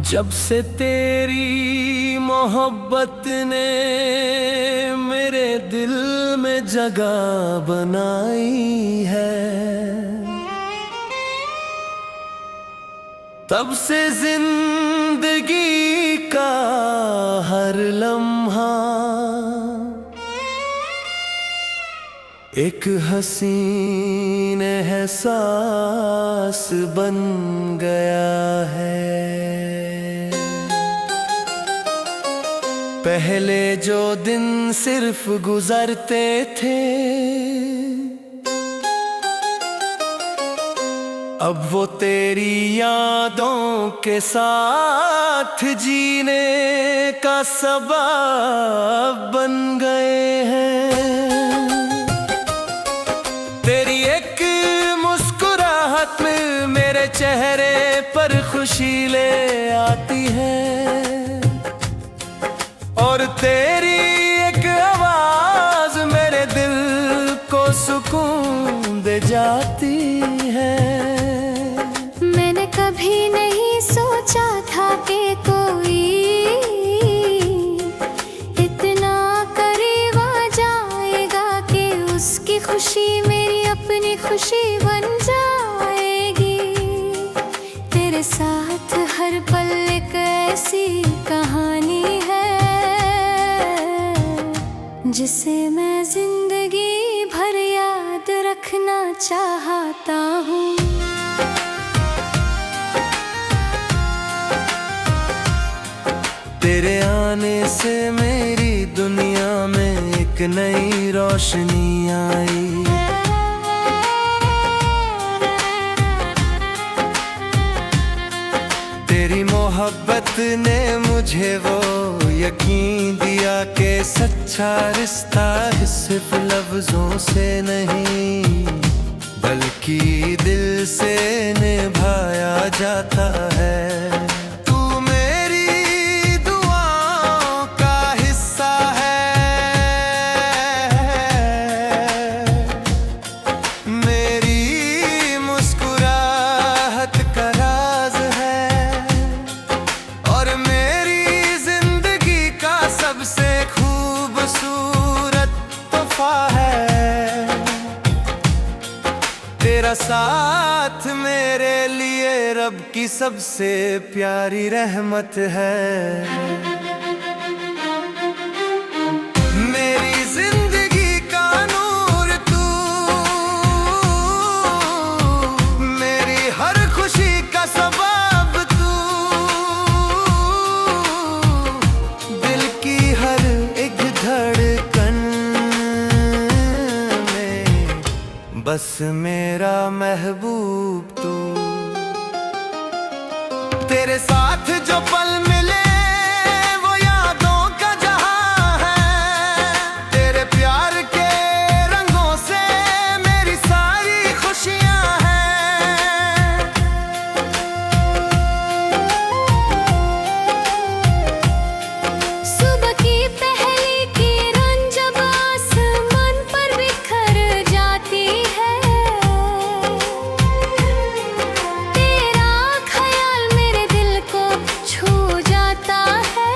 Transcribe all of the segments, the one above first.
जब से तेरी मोहब्बत ने मेरे दिल में जगह बनाई है, तब से जिंदगी का हर लम्हा एक हसीन एहसास बन गया है। पहले जो दिन सिर्फ गुजरते थे, अब वो तेरी यादों के साथ जीने का सबब बन गए हैं। तेरी एक मुस्कुराहट में मेरे चेहरे पर खुशी ले आती है, और तेरी एक आवाज मेरे दिल को सुकून दे जाती है। मैंने कभी नहीं सोचा था कि कोई इतना करीब आ जाएगा कि उसकी खुशी मेरी अपनी खुशी बन जाएगी। तेरे साथ हर पल एक ऐसी कहानी है जिसे मैं जिंदगी भर याद रखना चाहता हूँ। तेरे आने से मेरी दुनिया में एक नई रोशनी आई। तेरी मोहब्बत ने मुझे वो यकीन दिया कि सच्चा रिश्ता सिर्फ लफ्जों से नहीं बल्कि दिल से निभाया जाता है। तू मेरी दुआओं का हिस्सा है, मेरी मुस्कुराहट का राज है, और मेरी जिंदगी का सबसे खूबसूरत तोहफा है। तेरा साथ मेरे लिए रब की सबसे प्यारी रहमत है। मेरी जिंदगी का नूर तू, मेरी हर खुशी का सबब तू, दिल की हर एक धड़कन में बस मेरा महबूब तू। तेरे साथ जो पल मिले वो यादों का जहां है। तेरे प्यार के रंगों से मेरी सारी खुशियां हैं। सुबह की पहली किरण जब आसमान पर बिखर जाती है, तेरा ख्याल मेरे दिल को छू जाता है।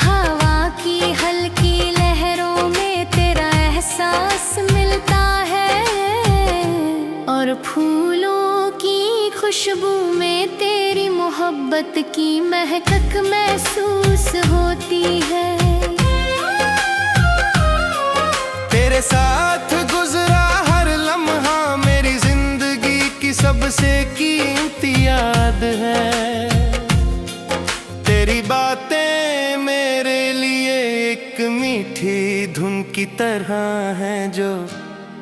हवा की हल्की लहरों में तेरा एहसास मिलता है, और फूलों की खुशबू में तेरी मोहब्बत की महक महसूस होती है। तेरे साथ गुजरा हर लम्हा मेरी जिंदगी की सबसे कीमती याद है। तेरी बातें मेरे लिए एक मीठी धुन की तरह हैं जो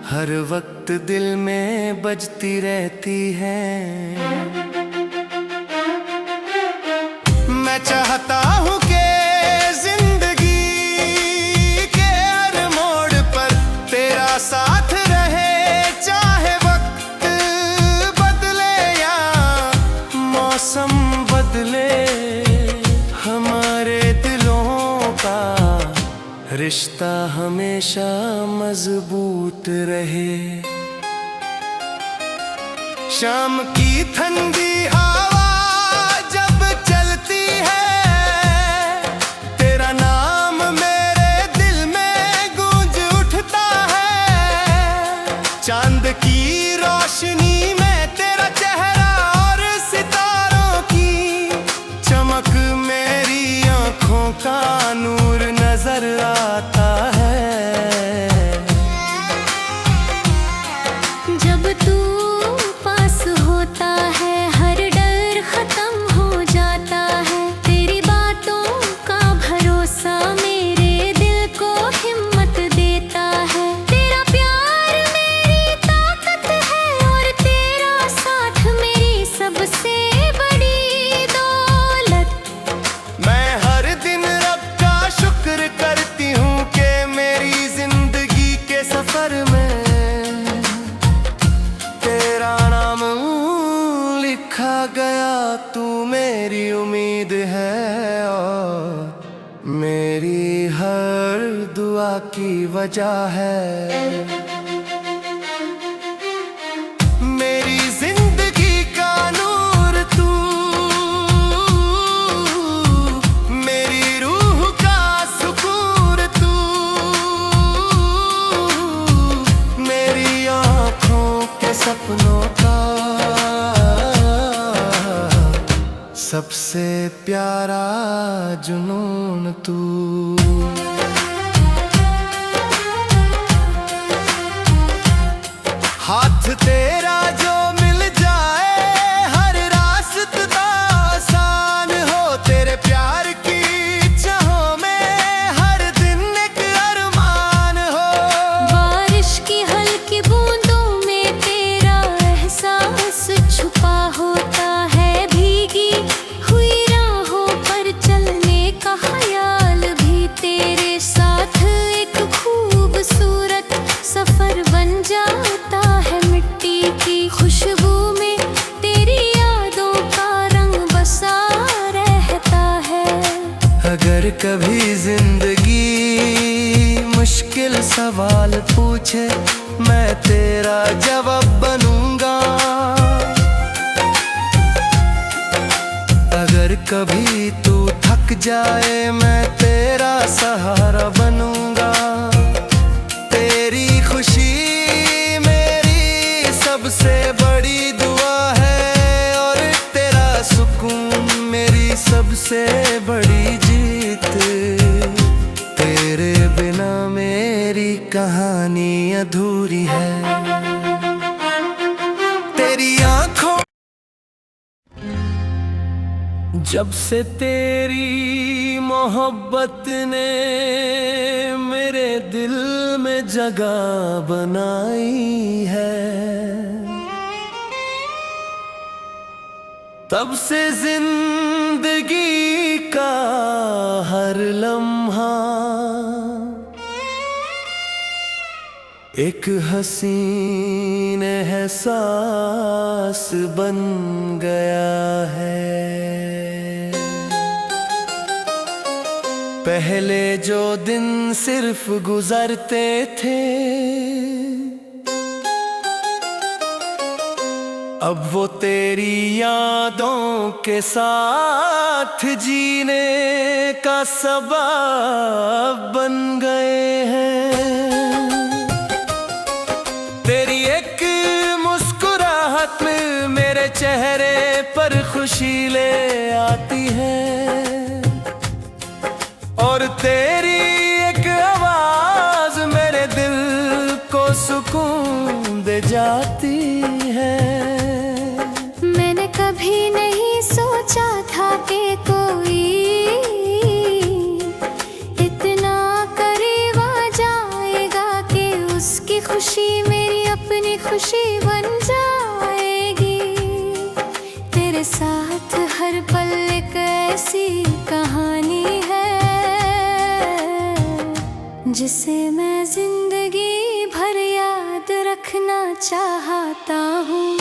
हर वक्त दिल में बजती रहती है। मैं चाहता हूँ कि जिंदगी के हर मोड़ पर तेरा साथ रहे, चाहे वक्त बदले या मौसम बदले। हमारे दिलों का रिश्ता हमेशा मजबूत रहे। शाम की ठंडी हवा जब गया तू मेरी उम्मीद है और मेरी हर दुआ की वजह है। मेरी जिंदगी का नूर तू, मेरी रूह का सुकून तू, मेरी आँखों के सपनों का सबसे प्यारा जुनून तू। हाथ तेरा जो मिल जाए हर रास्ता आसान हो, तेरे प्यार की चाहों में हर दिन एक अरमान हो। बारिश की हल्की बूंदों में तेरा एहसास छुपा होता है, भीगी हुई राहों पर चलने का ख्याल भी तेरे साथ एक खूबसूरत सफर बन जाता है। मिट्टी की खुशबू में तेरी यादों का रंग बसा रहता है। अगर कभी जिंदगी मुश्किल सवाल पूछे मैं तेरा जवाब बनूंगा। अगर कभी तू थक जाए मैं तेरा सहारा बनूंगा। तेरी खुशी मेरी सबसे बड़ी दुआ है और तेरा सुकून मेरी सबसे बड़ी जीत। तेरे बिना मेरी कहानी अधूरी है। तेरी आँखों जब से तेरी मोहब्बत ने मेरे दिल में जगह बनाई है, तब से जिंदगी का हर लम्हा एक हसीन एहसास बन गया है। पहले जो दिन सिर्फ गुजरते थे अब वो तेरी यादों के साथ जीने का सबब बन गए हैं। तेरी एक मुस्कुराहट में मेरे चेहरे पर खुशी ले आती है और तेरी एक आवाज मेरे दिल को सुकून दे जाती है। मैंने कभी नहीं सोचा था कि कोई इतना करीब आ जाएगा कि उसकी खुशी मेरी अपनी खुशी बन जाएगी। तेरे साथ हर पल एक ऐसी कहानी है जिसे मैं जिंदगी भर याद रखना चाहता हूँ।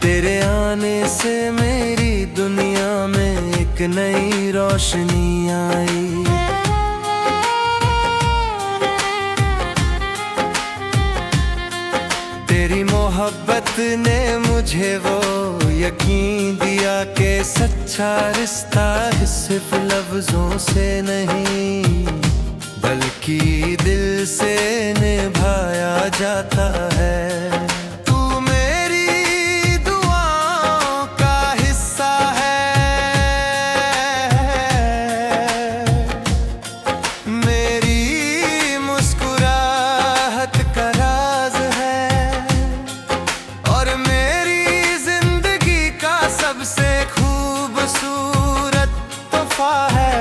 तेरे आने से मेरी दुनिया में एक नई रोशनी आई। तेरी मोहब्बत ने मुझे वो यकीन दिया कि सच्चा रिश्ता सिर्फ लफ्जों से नहीं बल्कि दिल से निभाया जाता है। तू मेरी दुआओं का हिस्सा है, मेरी मुस्कुराहट का राज है और मेरी जिंदगी का सबसे खूबसूरत तोहफा है।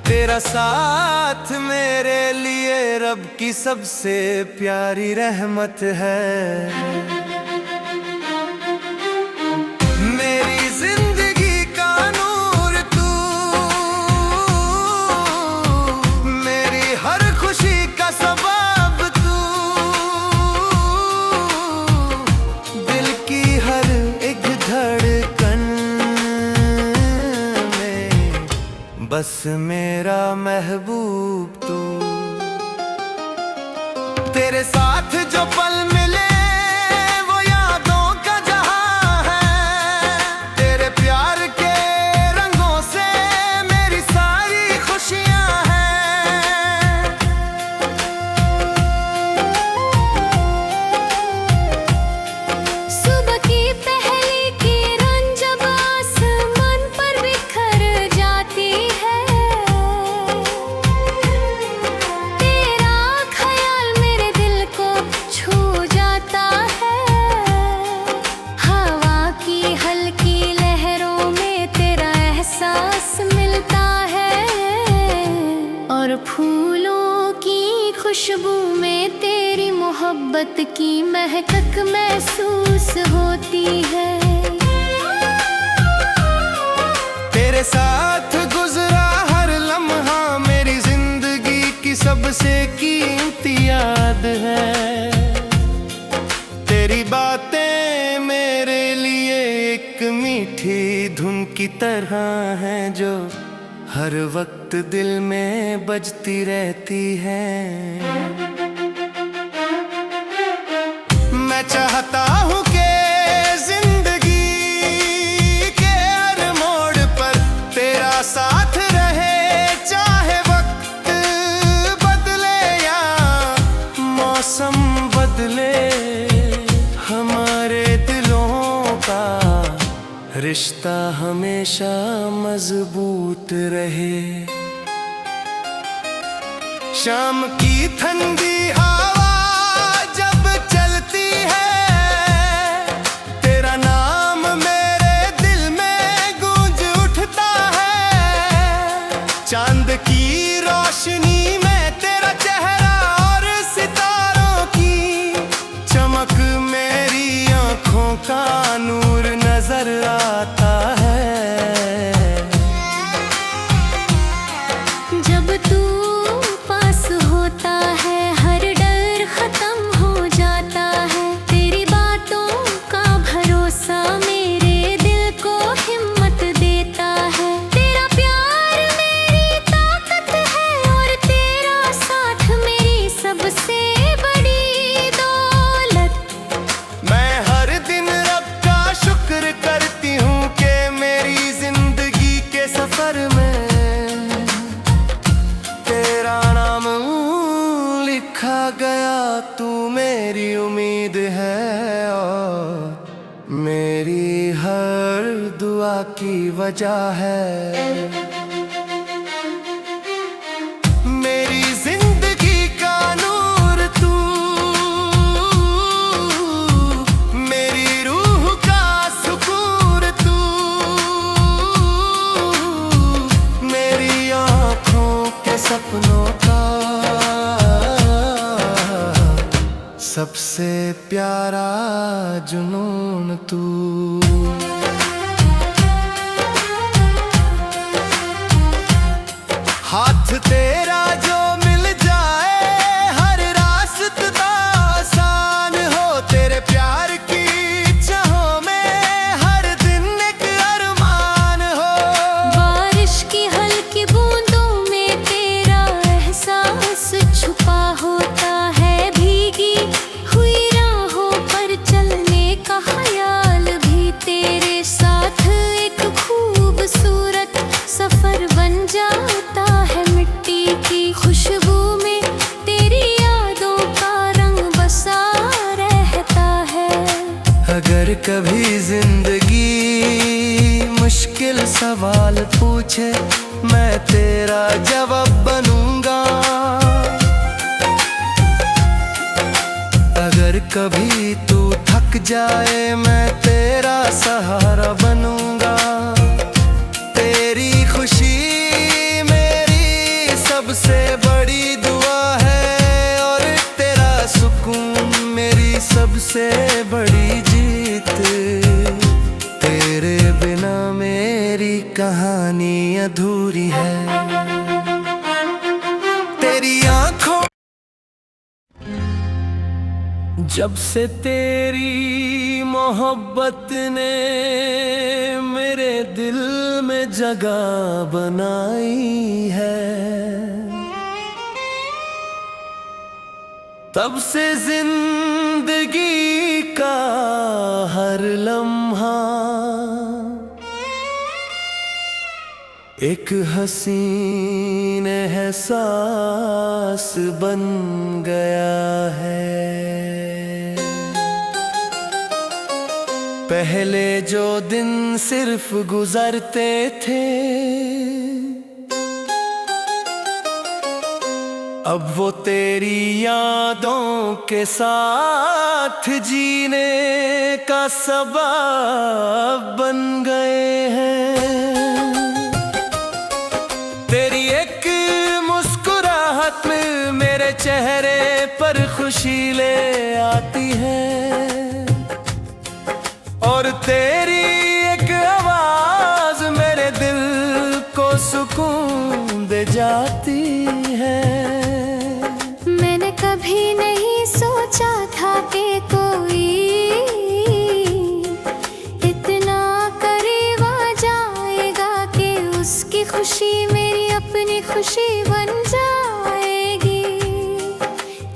तेरा साथ मेरे लिए रब की सबसे प्यारी रहमत है। मेरी जिंदगी का नूर तू, मेरी हर खुशी का सबब मेरा महबूब तू। तेरे साथ जो पल मिले वो यादों का जहां है। तेरे प्यार के रंगों से मेरी सारी खुशियां हैं। सुबह की पहली किरण जब आसमान पर बिखर जाती है, तेरा ख्याल मेरे दिल को छू जाता है। हवा की हल्की लहरों में तेरा एहसास मिलता है, और फूलों की खुशबू में तेरी मोहब्बत की महक महसूस होती है। तेरे साथ गुजरा हर लम्हा मेरी जिंदगी की सबसे कीमती याद है। तेरी बातें मेरे लिए एक मीठी धुन की तरह हैं जो हर वक्त दिल में बजती रहती है। मैं चाहता हूँ कि जिंदगी के हर मोड़ पर तेरा साथ रहे, चाहे वक्त बदले या मौसम बदले। हमारे दिलों का रिश्ता हमेशा मजबूत रहे। शाम की ठंडी हवा जब चलती है, तेरा नाम मेरे दिल में गूंज उठता है। चांद की रोशनी में तेरा चेहरा और सितारों की चमक मेरी आंखों का नूर नजर आता है। जब तू पास होता है हर डर खत्म हो जाता है। तेरी बातों का भरोसा मेरे दिल को हिम्मत देता है। तेरा प्यार मेरी ताकत है, और तेरा साथ मेरी सबसे बड़ी दौलत। मैं हर दिन रब का शुक्र करती हूँ कि मेरी जिंदगी के सफर में तेरा नाम लिखा गया। तू मेरी उम्मीद है और मेरी हर दुआ की वजह है। मेरी जिंदगी का नूर तू, मेरी रूह का सुकून तू, मेरी आँखों के सपनों का सबसे प्यारा जुनून तू। हाथ तेरा जो मिल जाए हर रास्ता आसान हो। तेरे प्यार की चाहों में हर दिन एक अरमान हो। बारिश की हल्की बूंदों में तेरा एहसास छुपा होता है। भीगी हुई राहों पर चलने का ख्याल भी तेरे साथ एक खूबसूरत सफर बन जाता है। मिट्टी की खुशबू में तेरी यादों का रंग बसा रहता है। अगर कभी जिंदगी मुश्किल सवाल पूछे, मैं तेरा जवाब बनूंगा। अगर कभी तू थक जाए, मैं तेरा सहारा बनूंगा। तेरी खुशी मेरी सबसे बड़ी दुआ है, और तेरा सुकून मेरी सबसे बड़ी जीत। तेरे बिना मेरी कहानी अधूरी है। तेरी आंखों जब से तेरी मोहब्बत ने मेरे दिल में जगह बनाई है, तब से जिंदगी का हर लम्हा एक हसीन एहसास बन गया है। पहले जो दिन सिर्फ गुजरते थे, अब वो तेरी यादों के साथ जीने का सबब बन गए हैं। तेरी एक मुस्कुराहट में मेरे चेहरे पर खुशी ले आती है, और तेरी एक आवाज मेरे दिल को सुकून दे जाती है। मैंने कभी नहीं सोचा था कि कोई इतना करीब आ जाएगा कि उसकी खुशी मेरी अपनी खुशी बन जाएगी।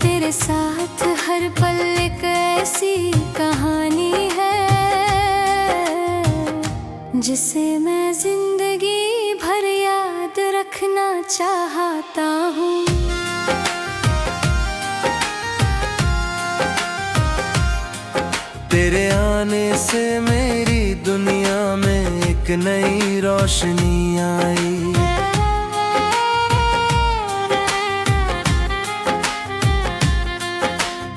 तेरे साथ हर पल एक ऐसी कहानी है जिसे मैं जिंदगी भर याद रखना चाहता हूँ। तेरे आने से मेरी दुनिया में एक नई रोशनी आई।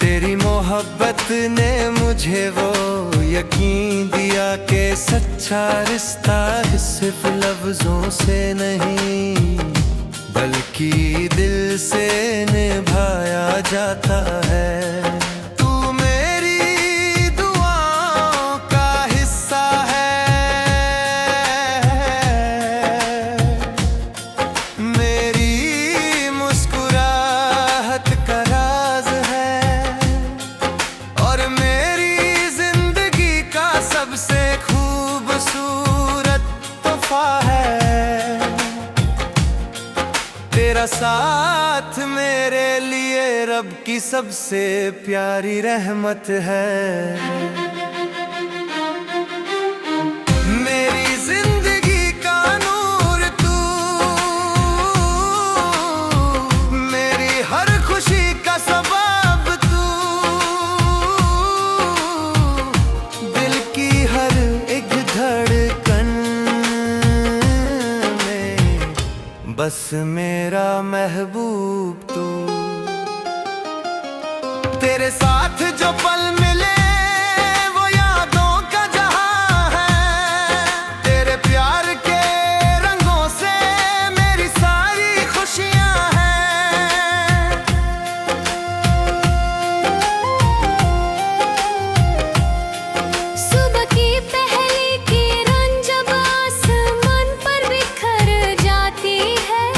तेरी मोहब्बत ने मुझे वो यकीन दिया कि सच्चा रिश्ता सिर्फ लफ्जों से नहीं बल्कि दिल से निभाया जाता है। तू मेरी दुआओं का हिस्सा है, मेरी मुस्कुराहट का राज है, और मेरी जिंदगी का सबसे खूबसूरत तोहफा है। तेरा साथ मेरे लिए रब की सबसे प्यारी रहमत है। मेरी जिंदगी का नूर तू, मेरी हर खुशी का सबब तू, दिल की हर एक धड़कन में बस मेरा महबूब तू। तेरे साथ जो पल मिले वो यादों का जहां है। तेरे प्यार के रंगों से मेरी सारी खुशियां हैं। सुबह की पहली किरण जब आसमान पर बिखर जाती है,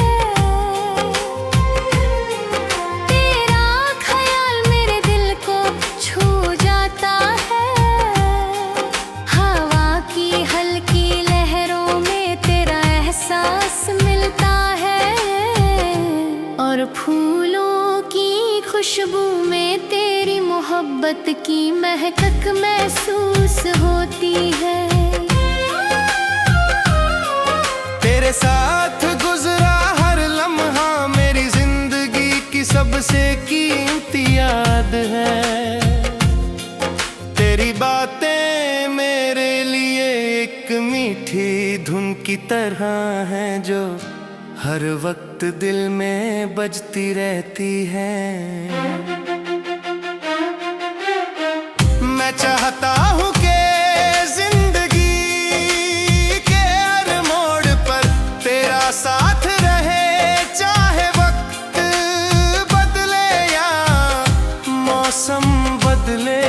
तेरा ख्याल मेरे दिल को छू जाता है। हवा की हल्की लहरों में तेरा एहसास मिलता है, और फूलों की खुशबू में तेरी मोहब्बत की महक महसूस होती है। तेरे साथ गुजरा हर लम्हा मेरी जिंदगी की सबसे कीमती याद है। तेरी बातें मेरे लिए एक मीठी धुन की तरह हैं जो हर वक्त दिल में बजती रहती है। मैं चाहता हूँ कि जिंदगी के हर मोड़ पर तेरा साथ रहे, चाहे वक्त बदले या मौसम बदले।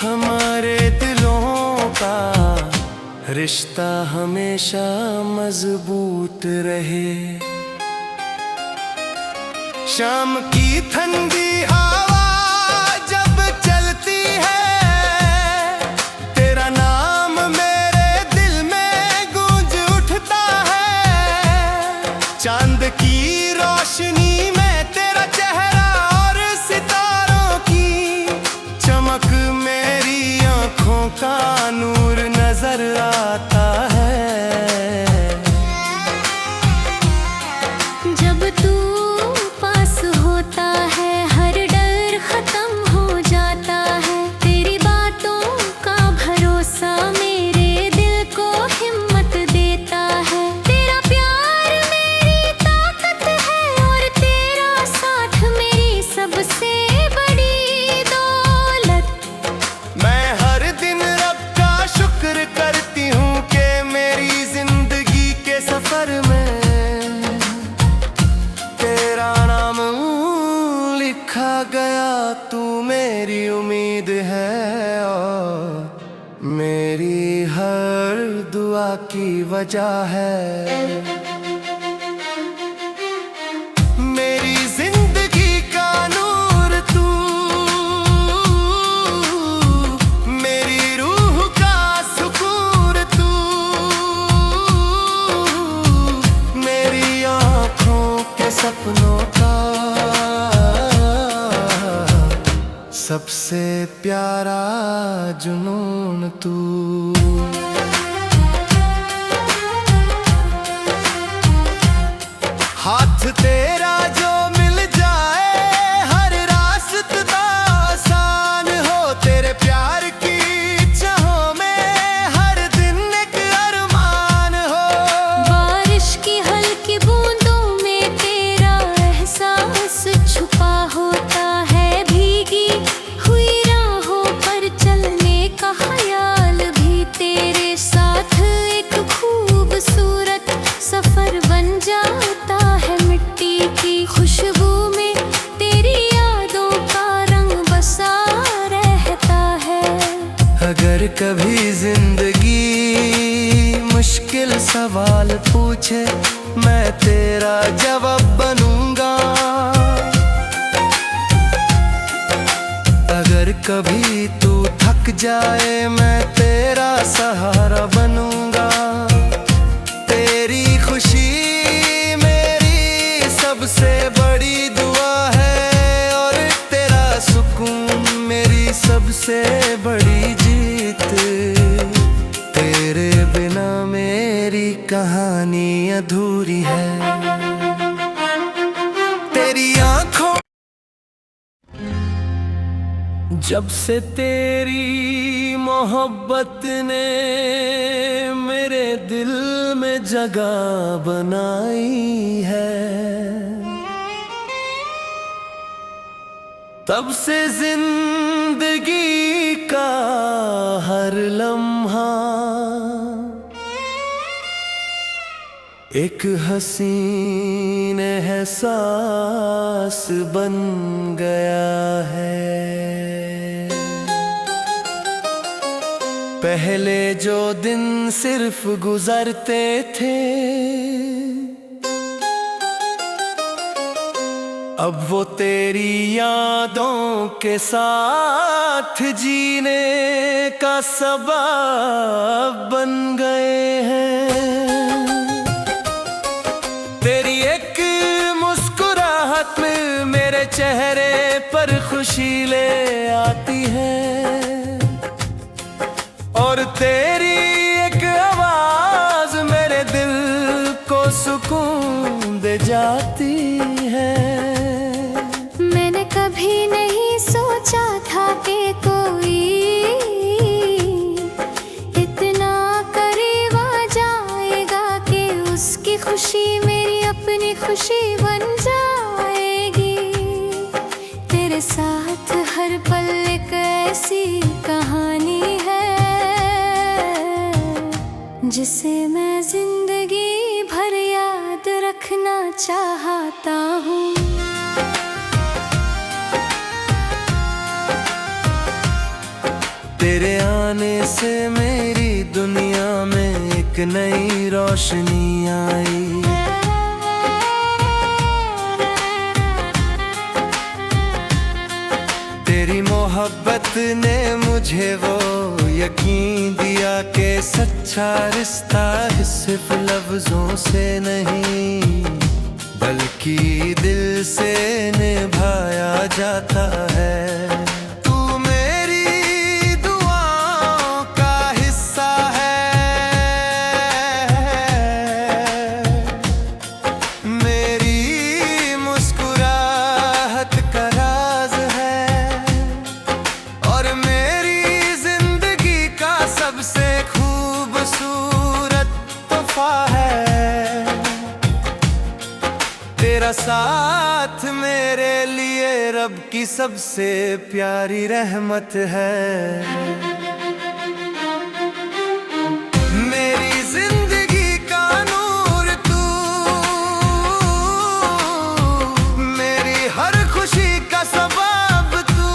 हमारे दिलों का रिश्ता हमेशा मजबूत रहे। शाम की ठंडी हवा जब का नूर नजर आता है। जब तू पास होता है हर डर खत्म हो जाता है। तेरी बातों का भरोसा मेरे दिल को हिम्मत देता है। तेरा प्यार मेरी ताकत है और तेरा साथ मेरी सबसे बड़ी दौलत। मैं हर दिन रब का शुक्र करती हूँ कि मेरी जिंदगी के सफर में तेरा नाम लिखा गया। तू मेरी उम्मीद है और मेरी हर दुआ की वजह है। मेरी जिंदगी का नूर तू, मेरी रूह का सुकून तू, मेरी आँखों के सपनों का सबसे प्यारा जुनून तू। हाथ तेरा जो मिल जाए हर रास्ता आसान हो। तेरे प्यार की चाहों में हर दिन एक अरमान हो। बारिश की हल्की बूंदों में तेरा एहसास छुपा होता है। भीगी हुई राहों पर चलने का ख्याल भी तेरे साथ एक खूबसूरत सफर बन जाता है। मिट्टी की खुशबू में तेरी यादों का रंग बसा रहता है। अगर कभी जिंदगी मुश्किल सवाल पूछे मैं तेरा जवाब बनूंगा। अगर कभी तू थक जाए मैं तेरा सहारा बनूंगा। तेरी खुशी मेरी सबसे बड़ी दुआ है और तेरा सुकून मेरी सबसे बड़ी जीत। तेरे बिना मेरी कहानी अधूरी है। तेरी आँखों जब से तेरी मोहब्बत ने मेरे दिल में जगह बनाई है, तब से जिंदगी का हर लम्हा एक हसीन एहसास बन गया है। पहले जो दिन सिर्फ गुजरते थे अब वो तेरी यादों के साथ जीने का सबब बन गए हैं। तेरी एक मुस्कुराहट में मेरे चेहरे पर खुशी ले आती है और तेरी एक आवाज मेरे दिल को सुकून दे जाती है। मैंने कभी नहीं सोचा था कि कोई इतना करीब आ जाएगा कि उसकी खुशी मेरी अपनी खुशी बन जाएगी। तेरे साथ हर पल एक ऐसी कहानी है जिसे मैं जिंदगी भर याद रखना चाहता हूँ। तेरे आने से मेरी दुनिया में एक नई रोशनी आई। तेरी मोहब्बत ने मुझे वो यकीन दिया कि सच्चा रिश्ता सिर्फ लफ्जों से नहीं बल्कि दिल से निभाया जाता है। तू मेरी दुआओं लिए रब की सबसे प्यारी रहमत है। मेरी जिंदगी का नूर तू, मेरी हर खुशी का सबब तू,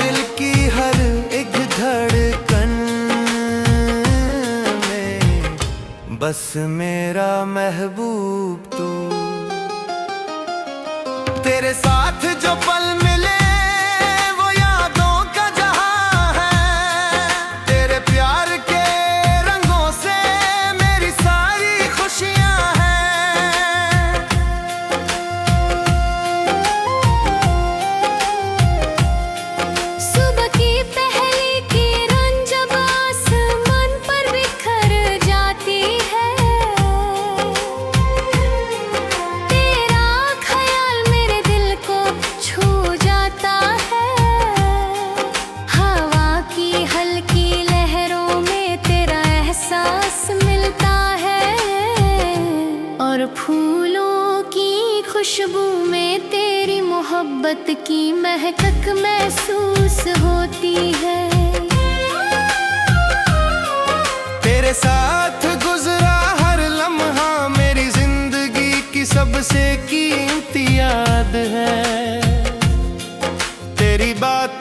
दिल की हर एक धड़कन में बस मेरा महबूब तू। तेरे साथ जो पल मिले वो यादों का जहां है, तेरे प्यार के रंगों से मेरी सारी खुशियां हैं। सुबह की पहली किरण जब आसमान पर बिखर जाती है, तेरा ख्याल मेरे दिल को छू जाता है। हवा की हल्की लहरों में तेरा एहसास मिलता है, और फूलों की खुशबू में तेरी मोहब्बत की महक महसूस होती है। तेरे साथ गुजरा हर लम्हा मेरी जिंदगी की सबसे कीमती याद है। तेरी बात